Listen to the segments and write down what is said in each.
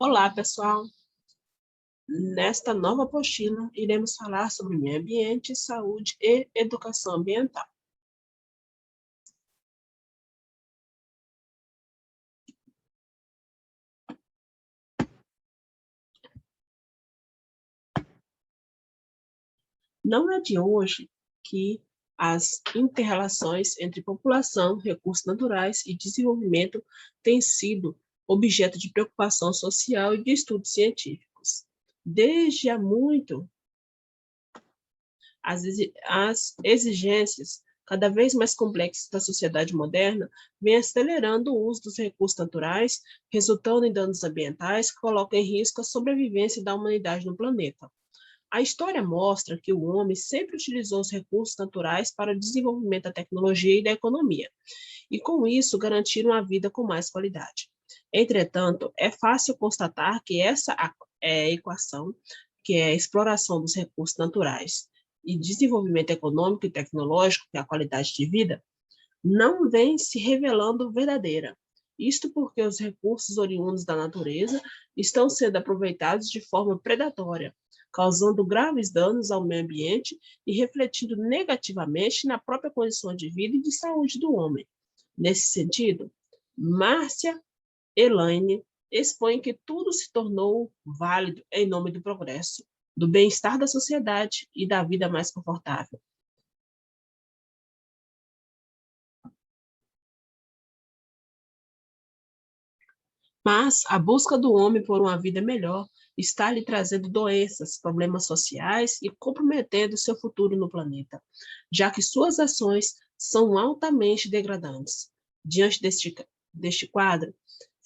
Olá, pessoal! Nesta nova apostila, iremos falar sobre meio ambiente, saúde e educação ambiental. Não é de hoje que as inter-relações entre população, recursos naturais e desenvolvimento têm sido objeto de preocupação social e de estudos científicos. Desde há muito, as exigências cada vez mais complexas da sociedade moderna vêm acelerando o uso dos recursos naturais, resultando em danos ambientais que colocam em risco a sobrevivência da humanidade no planeta. A história mostra que o homem sempre utilizou os recursos naturais para o desenvolvimento da tecnologia e da economia, e com isso garantir uma vida com mais qualidade. Entretanto, é fácil constatar que essa equação, que é a exploração dos recursos naturais e desenvolvimento econômico e tecnológico, que é a qualidade de vida, não vem se revelando verdadeira. Isto porque os recursos oriundos da natureza estão sendo aproveitados de forma predatória, causando graves danos ao meio ambiente e refletindo negativamente na própria condição de vida e de saúde do homem. Nesse sentido, Márcia Elaine expõe que tudo se tornou válido em nome do progresso, do bem-estar da sociedade e da vida mais confortável. Mas a busca do homem por uma vida melhor está lhe trazendo doenças, problemas sociais e comprometendo seu futuro no planeta, já que suas ações são altamente degradantes. Diante deste quadro,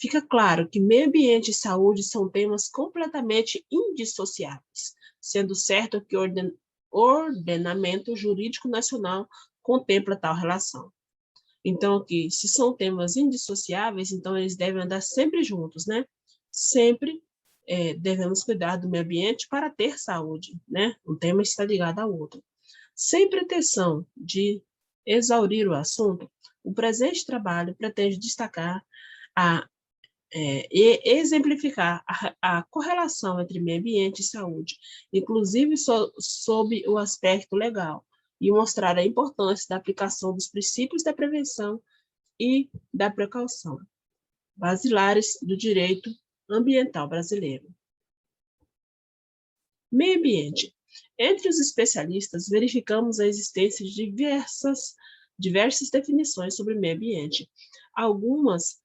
fica claro que meio ambiente e saúde são temas completamente indissociáveis, sendo certo que o ordenamento jurídico nacional contempla tal relação. Então, que se são temas indissociáveis, então eles devem andar sempre juntos, né? Sempre devemos cuidar do meio ambiente para ter saúde, né? Um tema está ligado ao outro. Sem pretensão de exaurir o assunto, o presente trabalho pretende destacar e exemplificar a correlação entre meio ambiente e saúde, inclusive sob o aspecto legal, e mostrar a importância da aplicação dos princípios da prevenção e da precaução, basilares do direito ambiental brasileiro. Meio ambiente. Entre os especialistas, verificamos a existência de diversas definições sobre meio ambiente, algumas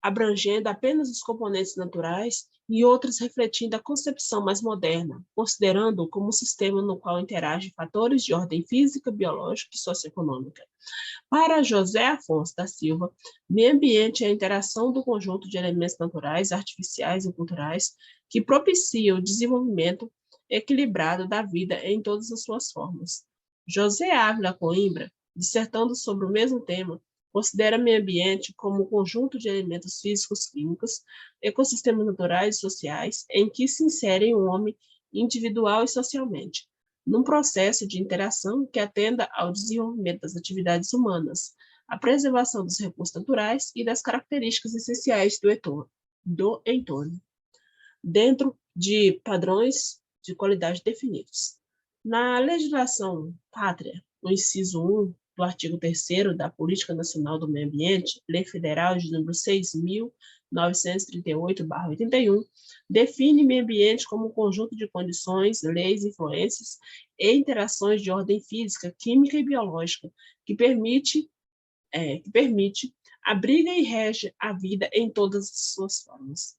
abrangendo apenas os componentes naturais e outras refletindo a concepção mais moderna, considerando-o como um sistema no qual interagem fatores de ordem física, biológica e socioeconômica. Para José Afonso da Silva, meio ambiente é a interação do conjunto de elementos naturais, artificiais e culturais que propicia o desenvolvimento equilibrado da vida em todas as suas formas. José Ávila Coimbra, dissertando sobre o mesmo tema, considera meio ambiente como um conjunto de elementos físicos, químicos, ecossistemas naturais e sociais em que se inserem o homem individual e socialmente, num processo de interação que atenda ao desenvolvimento das atividades humanas, à preservação dos recursos naturais e das características essenciais do entorno, dentro de padrões de qualidade definidos. Na legislação pátria, no inciso 1 do artigo 3º da Política Nacional do Meio Ambiente, Lei Federal de número 6.938/81, define meio ambiente como um conjunto de condições, leis, influências e interações de ordem física, química e biológica que permite, abriga e rege a vida em todas as suas formas.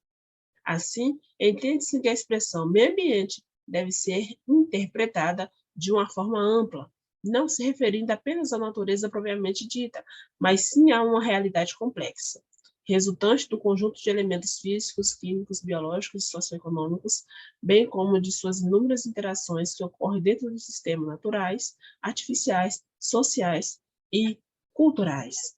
Assim, entende-se que a expressão meio ambiente deve ser interpretada de uma forma ampla, não se referindo apenas à natureza propriamente dita, mas sim a uma realidade complexa, resultante do conjunto de elementos físicos, químicos, biológicos e socioeconômicos, bem como de suas inúmeras interações que ocorrem dentro dos sistemas naturais, artificiais, sociais e culturais.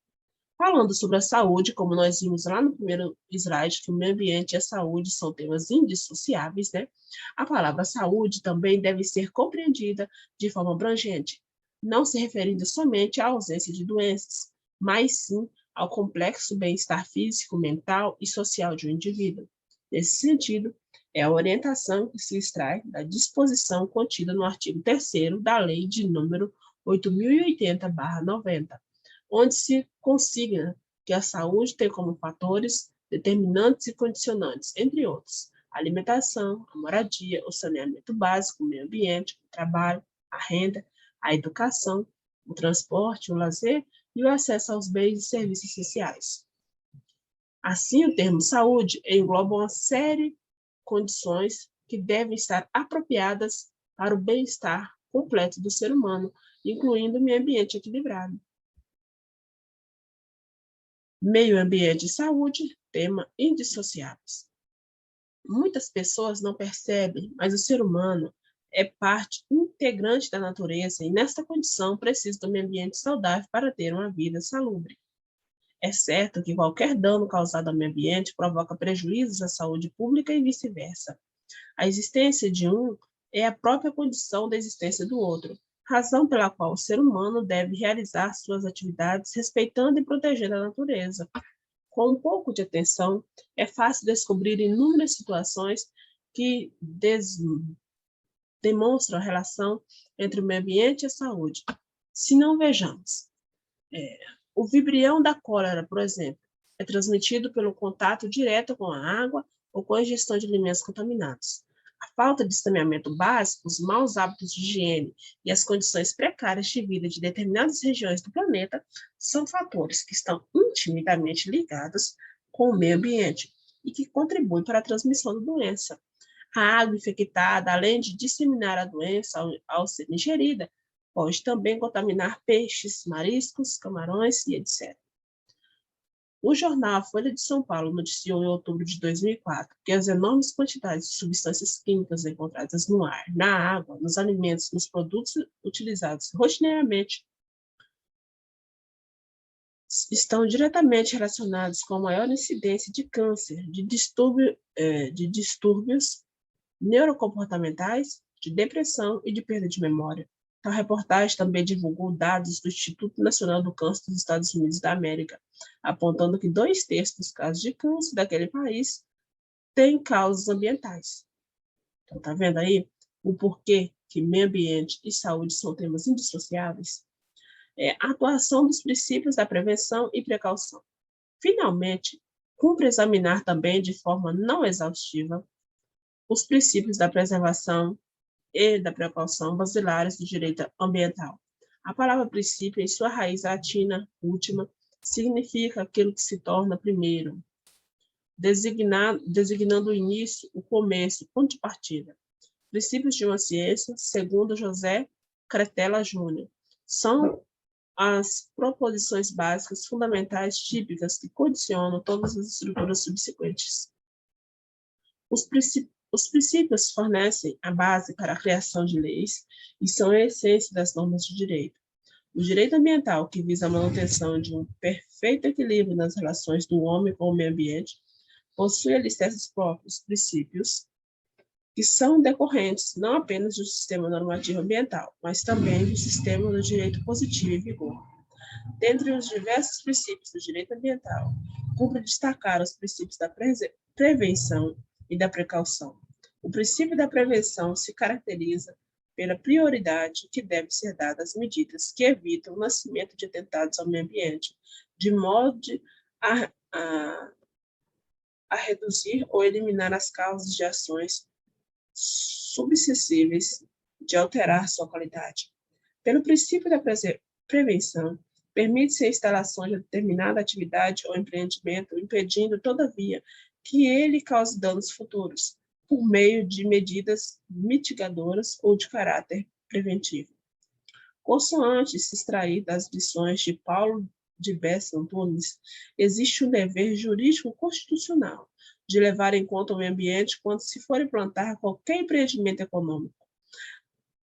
Falando sobre a saúde, como nós vimos lá no primeiro slide, que o meio ambiente e a saúde são temas indissociáveis, né? A palavra saúde também deve ser compreendida de forma abrangente, não se referindo somente à ausência de doenças, mas sim ao complexo bem-estar físico, mental e social de um indivíduo. Nesse sentido, é a orientação que se extrai da disposição contida no artigo 3º da Lei de número 8.080/90, onde se consigna que a saúde tem como fatores determinantes e condicionantes, entre outros, a alimentação, a moradia, o saneamento básico, o meio ambiente, o trabalho, a renda, a educação, o transporte, o lazer e o acesso aos bens e serviços essenciais. Assim, o termo saúde engloba uma série de condições que devem estar apropriadas para o bem-estar completo do ser humano, incluindo o meio ambiente equilibrado. Meio ambiente e saúde, tema indissociáveis. Muitas pessoas não percebem, mas o ser humano é parte integrante da natureza e, nesta condição, precisa do meio ambiente saudável para ter uma vida salubre. É certo que qualquer dano causado ao meio ambiente provoca prejuízos à saúde pública e vice-versa. A existência de um é a própria condição da existência do outro, razão pela qual o ser humano deve realizar suas atividades respeitando e protegendo a natureza. Com um pouco de atenção, é fácil descobrir inúmeras situações que demonstram a relação entre o meio ambiente e a saúde. Se não, vejamos. O vibrião da cólera, por exemplo, é transmitido pelo contato direto com a água ou com a ingestão de alimentos contaminados. A falta de saneamento básico, os maus hábitos de higiene e as condições precárias de vida de determinadas regiões do planeta são fatores que estão intimamente ligados com o meio ambiente e que contribuem para a transmissão da doença. A água infectada, além de disseminar a doença ao ser ingerida, pode também contaminar peixes, mariscos, camarões e etc. O jornal Folha de São Paulo noticiou em outubro de 2004 que as enormes quantidades de substâncias químicas encontradas no ar, na água, nos alimentos, nos produtos utilizados rotineiramente estão diretamente relacionados com a maior incidência de câncer, de distúrbios neurocomportamentais, de depressão e de perda de memória. A reportagem também divulgou dados do Instituto Nacional do Câncer dos Estados Unidos da América, apontando que 2/3 dos casos de câncer daquele país têm causas ambientais. Então, tá vendo aí o porquê que meio ambiente e saúde são temas indissociáveis? A atuação dos princípios da prevenção e precaução. Finalmente, cumpre examinar também de forma não exaustiva os princípios da preservação e da precaução basilares do direito ambiental. A palavra princípio, em sua raiz latina última, significa aquilo que se torna primeiro, designando o início, o começo, ponto de partida. Princípios de uma ciência, segundo José Cretella Júnior, são as proposições básicas fundamentais típicas que condicionam todas as estruturas subsequentes. Os princípios fornecem a base para a criação de leis e são a essência das normas de direito. O direito ambiental, que visa a manutenção de um perfeito equilíbrio nas relações do homem com o meio ambiente, possui alicerces próprios, princípios que são decorrentes não apenas do sistema normativo ambiental, mas também do sistema do direito positivo em vigor. Dentre os diversos princípios do direito ambiental, cumpre destacar os princípios da prevenção e da precaução. O princípio da prevenção se caracteriza pela prioridade que deve ser dada às medidas que evitam o nascimento de atentados ao meio ambiente, de modo a reduzir ou eliminar as causas de ações subsessíveis de alterar sua qualidade. Pelo princípio da prevenção, permite-se a instalação de determinada atividade ou empreendimento, impedindo, todavia, que ele cause danos futuros, por meio de medidas mitigadoras ou de caráter preventivo. Consoante se extrair das lições de Paulo de Bessa Antunes, existe um dever jurídico constitucional de levar em conta o meio ambiente quando se for implantar qualquer empreendimento econômico.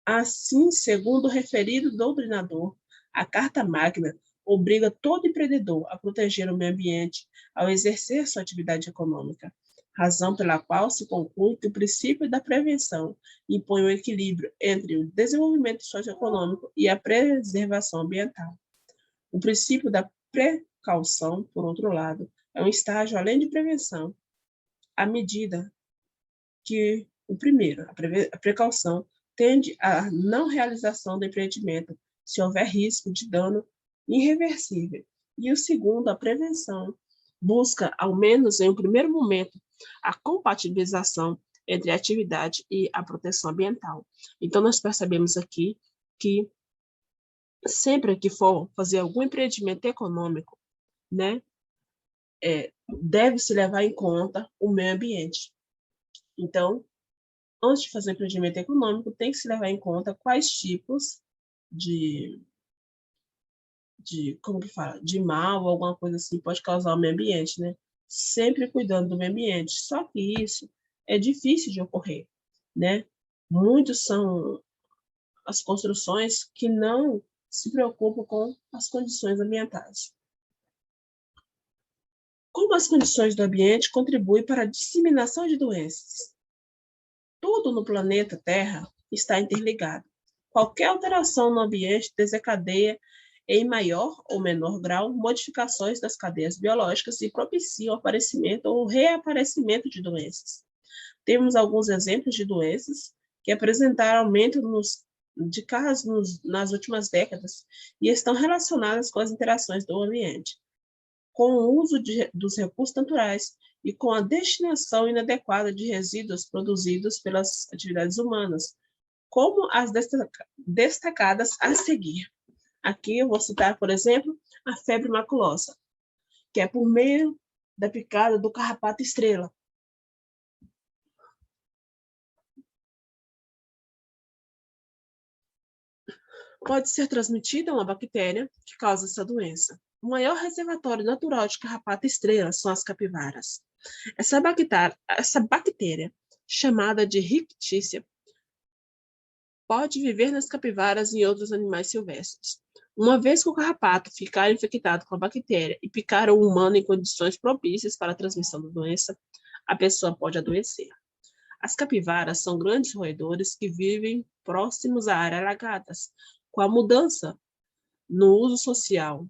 Assim, segundo o referido doutrinador, a Carta Magna obriga todo empreendedor a proteger o meio ambiente ao exercer sua atividade econômica, razão pela qual se conclui que o princípio da prevenção impõe um equilíbrio entre o desenvolvimento socioeconômico e a preservação ambiental. O princípio da precaução, por outro lado, é um estágio além de prevenção, à medida que o primeiro, a precaução, tende à não realização do empreendimento se houver risco de dano irreversível. E o segundo, a prevenção, busca, ao menos em um primeiro momento, a compatibilização entre a atividade e a proteção ambiental. Então, nós percebemos aqui que sempre que for fazer algum empreendimento econômico, né, deve-se levar em conta o meio ambiente. Então, antes de fazer empreendimento econômico, tem que se levar em conta quais tipos de como que fala, de mal ou alguma coisa assim pode causar ao meio ambiente, né? Sempre cuidando do meio ambiente. Só que isso é difícil de ocorrer, né? Muitos são as construções que não se preocupam com as condições ambientais. Como as condições do ambiente contribuem para a disseminação de doenças? Tudo no planeta Terra está interligado. Qualquer alteração no ambiente desencadeia, em maior ou menor grau, modificações das cadeias biológicas e propicia o aparecimento ou reaparecimento de doenças. Temos alguns exemplos de doenças que apresentaram aumento de casos nas últimas décadas e estão relacionadas com as interações do ambiente, com o uso dos recursos naturais e com a destinação inadequada de resíduos produzidos pelas atividades humanas, como as destacadas a seguir. Aqui eu vou citar, por exemplo, a febre maculosa, que é por meio da picada do carrapato estrela. Pode ser transmitida uma bactéria que causa essa doença. O maior reservatório natural de carrapato estrela são as capivaras. Essa bactéria, chamada de Rickettsia, pode viver nas capivaras e outros animais silvestres. Uma vez que o carrapato ficar infectado com a bactéria e picar o humano em condições propícias para a transmissão da doença, a pessoa pode adoecer. As capivaras são grandes roedores que vivem próximos a áreas alagadas. Com a mudança no uso social,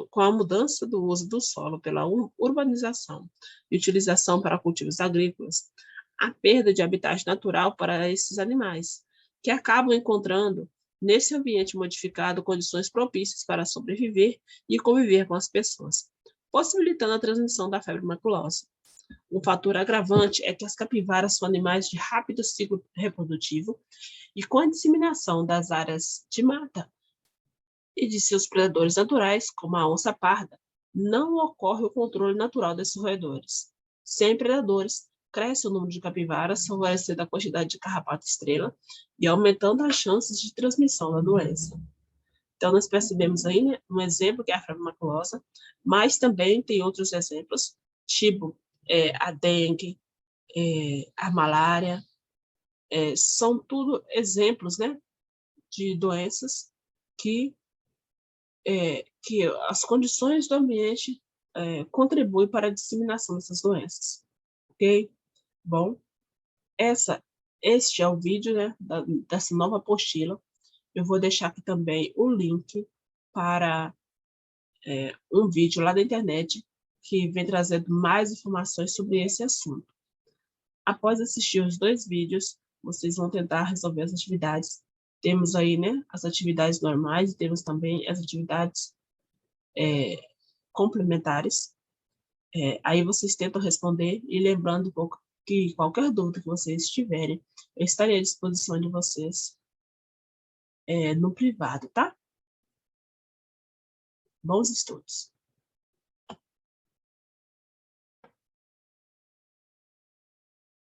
com a mudança do uso do solo pela urbanização e utilização para cultivos agrícolas, a perda de habitat natural para esses animais, que acabam encontrando nesse ambiente modificado condições propícias para sobreviver e conviver com as pessoas, possibilitando a transmissão da febre maculosa. Um fator agravante é que as capivaras são animais de rápido ciclo reprodutivo e com a disseminação das áreas de mata e de seus predadores naturais, como a onça parda, não ocorre o controle natural desses roedores. Sem predadores, cresce o número de capivaras, favorecendo a quantidade de carrapato estrela e aumentando as chances de transmissão da doença. Então, nós percebemos aí, né, um exemplo que é a febre maculosa, mas também tem outros exemplos, tipo a dengue, a malária, são tudo exemplos, né, de doenças que as condições do ambiente contribuem para a disseminação dessas doenças, ok? Bom, este é o vídeo, né, dessa nova apostila. Eu vou deixar aqui também o link para um vídeo lá da internet que vem trazendo mais informações sobre esse assunto. Após assistir os 2 vídeos, vocês vão tentar resolver as atividades. Temos aí, né, as atividades normais e temos também as atividades complementares. Aí vocês tentam responder e lembrando um pouco que qualquer dúvida que vocês tiverem, eu estarei à disposição de vocês no privado, tá? Bons estudos!